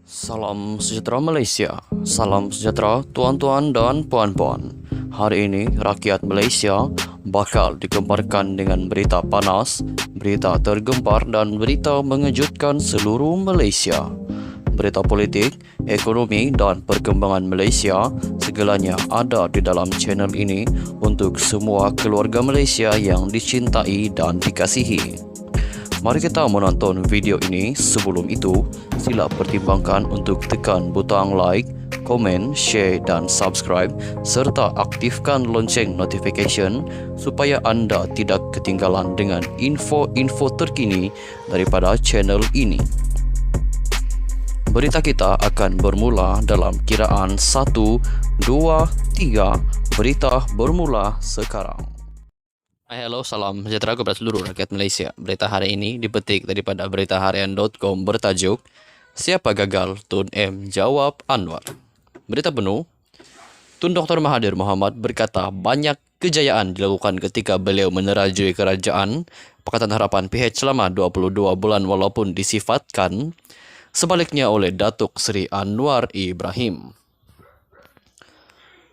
Salam sejahtera Malaysia. Salam sejahtera tuan-tuan dan puan-puan. Hari ini rakyat Malaysia bakal digemparkan dengan berita panas, berita tergempar dan berita mengejutkan seluruh Malaysia. Berita politik, ekonomi dan perkembangan Malaysia segalanya ada di dalam channel ini untuk semua keluarga Malaysia yang dicintai dan dikasihi. Mari kita menonton video ini. Sebelum itu, sila pertimbangkan untuk tekan butang like, komen, share dan subscribe serta aktifkan lonceng notification supaya anda tidak ketinggalan dengan info-info terkini daripada channel ini. Berita kita akan bermula dalam kiraan 1, 2, 3. Berita bermula sekarang. Halo, salam sejahtera kepada seluruh rakyat Malaysia. Berita hari ini dipetik daripada beritaharian.com bertajuk Siapa Gagal? Tun M Jawab Anwar. Berita penuh. Tun Dr. Mahathir Mohamad berkata banyak kejayaan dilakukan ketika beliau menerajui kerajaan Pakatan Harapan PH selama 22 bulan walaupun disifatkan sebaliknya oleh Datuk Seri Anwar Ibrahim.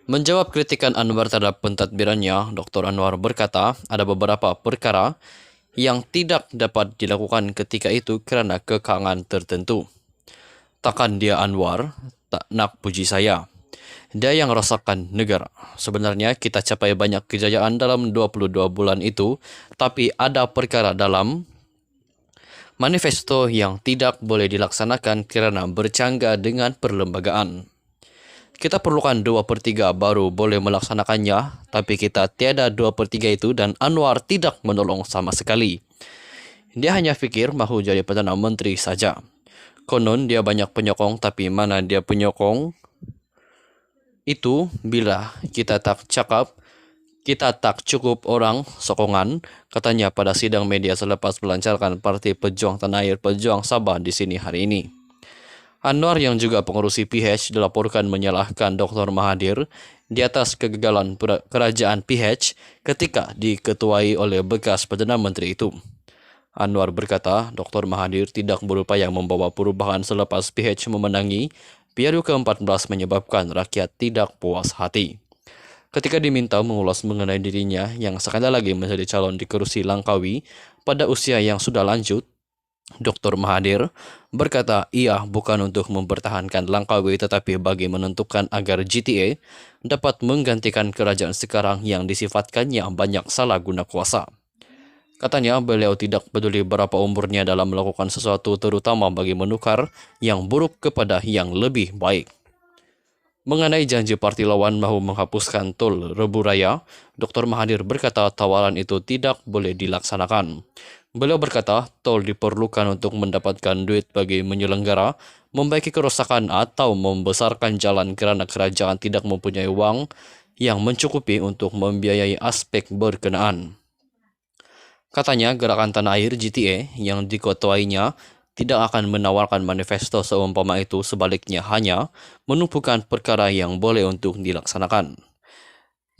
Menjawab kritikan Anwar terhadap pentadbirannya, Dr. Anwar berkata ada beberapa perkara yang tidak dapat dilakukan ketika itu kerana kekangan tertentu. Takkan dia Anwar tak nak puji saya. Dia yang rasakan negara. Sebenarnya kita capai banyak kejayaan dalam 22 bulan itu, tapi ada perkara dalam manifesto yang tidak boleh dilaksanakan kerana bercanggah dengan perlembagaan. Kita perlukan 2/3 baru boleh melaksanakannya, tapi kita tiada 2/3 itu dan Anwar tidak menolong sama sekali. Dia hanya fikir mahu jadi Perdana Menteri saja. Konon dia banyak penyokong, tapi mana dia penyokong itu bila kita tak cukup orang sokongan, katanya pada sidang media selepas melancarkan Parti Pejuang Tanah Air Pejuang Sabah di sini hari ini. Anwar yang juga pengurusi PH dilaporkan menyalahkan Dr. Mahathir di atas kegagalan kerajaan PH ketika diketuai oleh bekas Perdana Menteri itu. Anwar berkata Dr. Mahathir tidak berupaya membawa perubahan selepas PH memenangi PRU ke-14 menyebabkan rakyat tidak puas hati. Ketika diminta mengulas mengenai dirinya yang sekali lagi menjadi calon di kerusi Langkawi pada usia yang sudah lanjut, Dr. Mahathir berkata ia bukan untuk mempertahankan Langkawi tetapi bagi menentukan agar GTA dapat menggantikan kerajaan sekarang yang disifatkannya banyak salah guna kuasa. Katanya beliau tidak peduli berapa umurnya dalam melakukan sesuatu terutama bagi menukar yang buruk kepada yang lebih baik. Mengenai janji parti lawan mahu menghapuskan tol Rebu Raya, Dr. Mahathir berkata tawaran itu tidak boleh dilaksanakan. Beliau berkata tol diperlukan untuk mendapatkan duit bagi menyelenggara, membaiki kerosakan atau membesarkan jalan kerana kerajaan tidak mempunyai wang yang mencukupi untuk membiayai aspek berkenaan. Katanya gerakan tanah air GTA yang diketuainya tidak akan menawarkan manifesto seumpama itu, sebaliknya hanya menumpukan perkara yang boleh untuk dilaksanakan.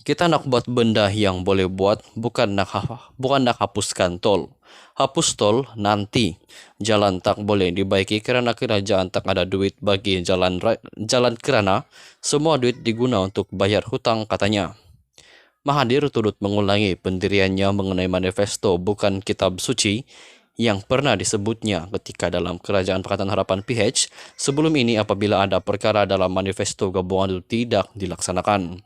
Kita nak buat benda yang boleh buat, bukan nak hapuskan tol. Hapus tol nanti. Jalan tak boleh dibaiki kerana kerajaan tak ada duit bagi jalan kerana semua duit diguna untuk bayar hutang, katanya. Mahathir turut mengulangi pendiriannya mengenai manifesto bukan kitab suci yang pernah disebutnya ketika dalam Kerajaan Pakatan Harapan PH sebelum ini apabila ada perkara dalam manifesto gabungan itu tidak dilaksanakan.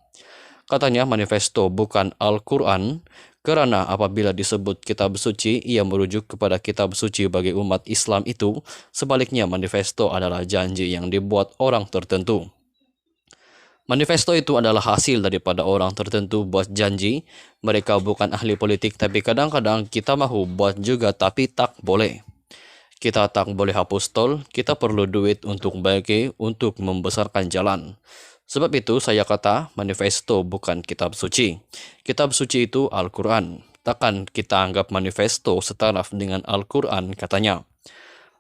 Katanya manifesto bukan Al-Quran kerana apabila disebut kitab suci ia merujuk kepada kitab suci bagi umat Islam itu, sebaliknya manifesto adalah janji yang dibuat orang tertentu. Manifesto itu adalah hasil daripada orang tertentu buat janji. Mereka bukan ahli politik tapi kadang-kadang kita mahu buat juga tapi tak boleh. Kita tak boleh hapus tol, kita perlu duit untuk baiki untuk membesarkan jalan. Sebab itu saya kata manifesto bukan kitab suci. Kitab suci itu Al-Quran. Takkan kita anggap manifesto setaraf dengan Al-Quran, katanya.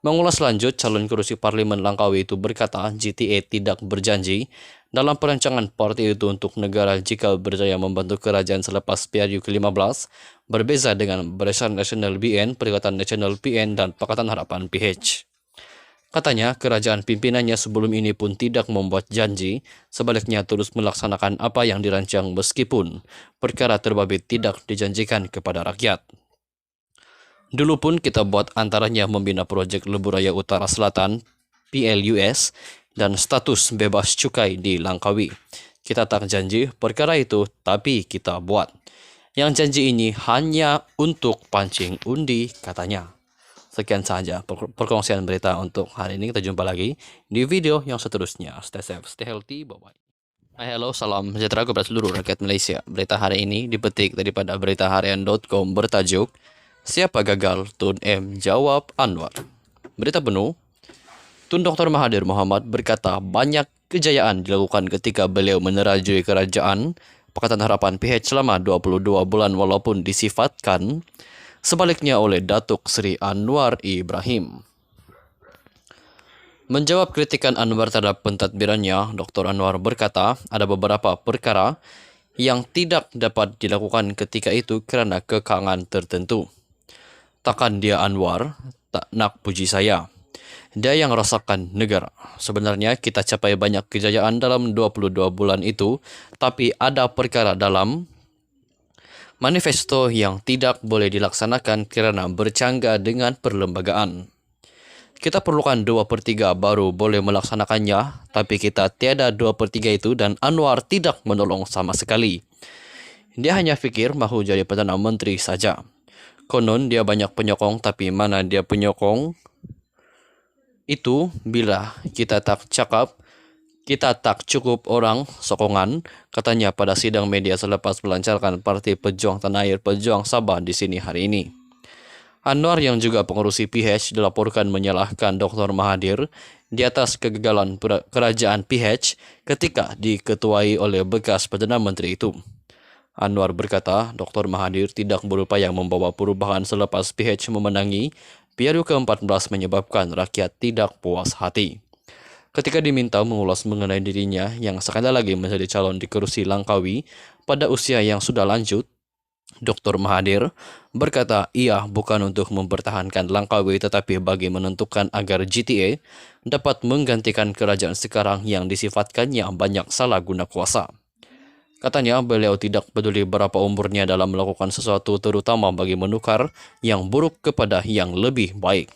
Mengulas lanjut, calon kerusi Parlimen Langkawi itu berkata GTA tidak berjanji dalam perancangan parti itu untuk negara jika berjaya membantu kerajaan selepas PRU ke-15, berbeza dengan Barisan Nasional BN, Perikatan Nasional PN dan Pakatan Harapan PH. Katanya, kerajaan pimpinannya sebelum ini pun tidak membuat janji, sebaliknya terus melaksanakan apa yang dirancang meskipun perkara terbabit tidak dijanjikan kepada rakyat. Dulu pun kita buat antaranya membina proyek Lebuh Raya Utara Selatan, PLUS, dan status bebas cukai di Langkawi. Kita tak janji perkara itu, tapi kita buat. Yang janji ini hanya untuk pancing undi, katanya. Sekian saja perkongsian berita untuk hari ini. Kita jumpa lagi di video yang seterusnya. Stay safe, stay healthy, bye-bye. Hai, halo, salam sejahtera kepada seluruh rakyat Malaysia. Berita hari ini dipetik daripada beritaharian.com bertajuk Siapa Gagal? Tun M Jawab Anwar. Berita penuh, Tun Dr. Mahathir Mohamad berkata banyak kejayaan dilakukan ketika beliau menerajui kerajaan Pakatan Harapan PH selama 22 bulan walaupun disifatkan sebaliknya oleh Datuk Seri Anwar Ibrahim. Menjawab kritikan Anwar terhadap pentadbirannya, Dr. Anwar berkata ada beberapa perkara yang tidak dapat dilakukan ketika itu kerana kekangan tertentu. Takkan dia Anwar tak nak puji saya. Dia yang rasakan negara. Sebenarnya kita capai banyak kejayaan dalam 22 bulan itu, tapi ada perkara dalam manifesto yang tidak boleh dilaksanakan kerana bercanggah dengan perlembagaan. Kita perlukan 2/3 baru boleh melaksanakannya, tapi kita tiada 2/3 itu dan Anwar tidak menolong sama sekali. Dia hanya fikir mahu jadi Perdana Menteri saja. Konon dia banyak penyokong, tapi mana dia penyokong itu bila kita tak cakap, kita tak cukup orang sokongan, katanya pada sidang media selepas melancarkan Parti Pejuang Tanah Air Pejuang Sabah di sini hari ini. Anwar yang juga pengurusi PH dilaporkan menyalahkan Dr. Mahathir di atas kegagalan kerajaan PH ketika diketuai oleh bekas Perdana Menteri itu. Anwar berkata Dr. Mahathir tidak berupaya membawa perubahan selepas PH memenangi PRU ke-14 menyebabkan rakyat tidak puas hati. Ketika diminta mengulas mengenai dirinya yang sekali lagi menjadi calon di kerusi Langkawi pada usia yang sudah lanjut, Dr. Mahathir berkata ia bukan untuk mempertahankan Langkawi tetapi bagi menentukan agar GTA dapat menggantikan kerajaan sekarang yang disifatkannya banyak salah guna kuasa. Katanya beliau tidak peduli berapa umurnya dalam melakukan sesuatu terutama bagi menukar yang buruk kepada yang lebih baik.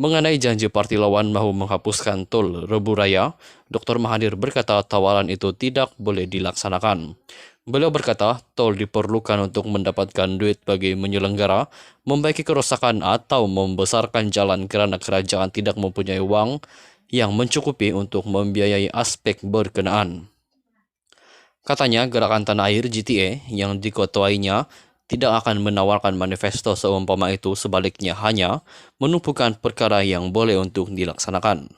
Mengenai janji parti lawan mahu menghapuskan tol Lebuh Raya, Dr. Mahathir berkata tawaran itu tidak boleh dilaksanakan. Beliau berkata tol diperlukan untuk mendapatkan duit bagi menyelenggara, membaiki kerosakan atau membesarkan jalan kerana kerajaan tidak mempunyai wang yang mencukupi untuk membiayai aspek berkenaan. Katanya gerakan Tanah Air GTA yang diketuainya tidak akan menawarkan manifesto seumpama itu, sebaliknya hanya menumpukan perkara yang boleh untuk dilaksanakan.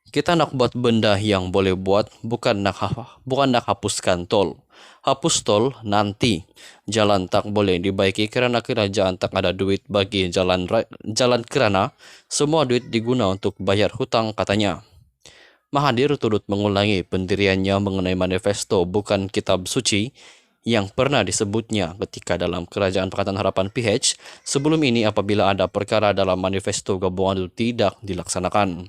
Kita nak buat benda yang boleh buat, bukan nak hapuskan tol. Hapus tol nanti. Jalan tak boleh dibaiki kerana kerajaan tak ada duit bagi jalan kerana semua duit diguna untuk bayar hutang, katanya. Mahathir turut mengulangi pendiriannya mengenai manifesto bukan kitab suci yang pernah disebutnya ketika dalam Kerajaan Pakatan Harapan PH sebelum ini apabila ada perkara dalam manifesto gabungan itu tidak dilaksanakan.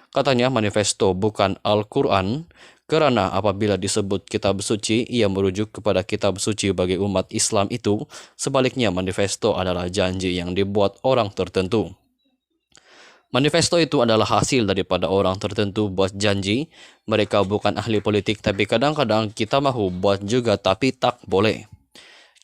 Katanya manifesto bukan Al-Quran kerana apabila disebut kitab suci ia merujuk kepada kitab suci bagi umat Islam itu, sebaliknya manifesto adalah janji yang dibuat orang tertentu. Manifesto itu adalah hasil daripada orang tertentu buat janji. Mereka bukan ahli politik tapi kadang-kadang kita mahu buat juga tapi tak boleh.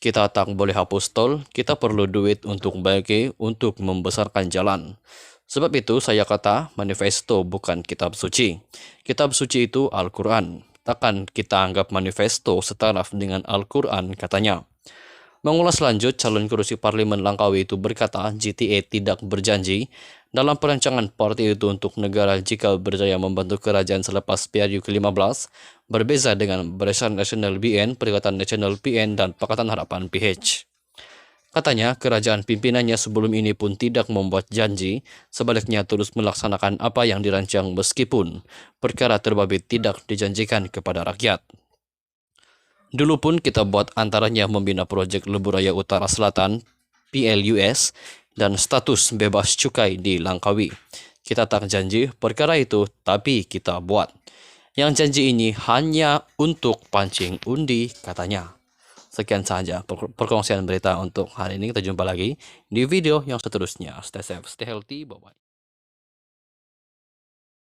Kita tak boleh hapus tol, kita perlu duit untuk bagi untuk membesarkan jalan. Sebab itu saya kata manifesto bukan kitab suci. Kitab suci itu Al-Quran. Takkan kita anggap manifesto setaraf dengan Al-Quran, katanya. Mengulas lanjut, calon kerusi Parlimen Langkawi itu berkata GTA tidak berjanji dalam perancangan parti itu untuk negara jika berjaya membantu kerajaan selepas PRU ke-15, berbeza dengan Barisan Nasional BN, Perikatan Nasional PN dan Pakatan Harapan PH. Katanya kerajaan pimpinannya sebelum ini pun tidak membuat janji, sebaliknya terus melaksanakan apa yang dirancang meskipun perkara terbabit tidak dijanjikan kepada rakyat. Dulu pun kita buat antaranya membina proyek Lebuh Raya Utara Selatan, PLUS, dan status bebas cukai di Langkawi. Kita tak janji perkara itu, tapi kita buat. Yang janji ini hanya untuk pancing undi, katanya. Sekian saja perkongsian berita untuk hari ini. Kita jumpa lagi di video yang seterusnya. Stay safe, stay healthy, bye-bye.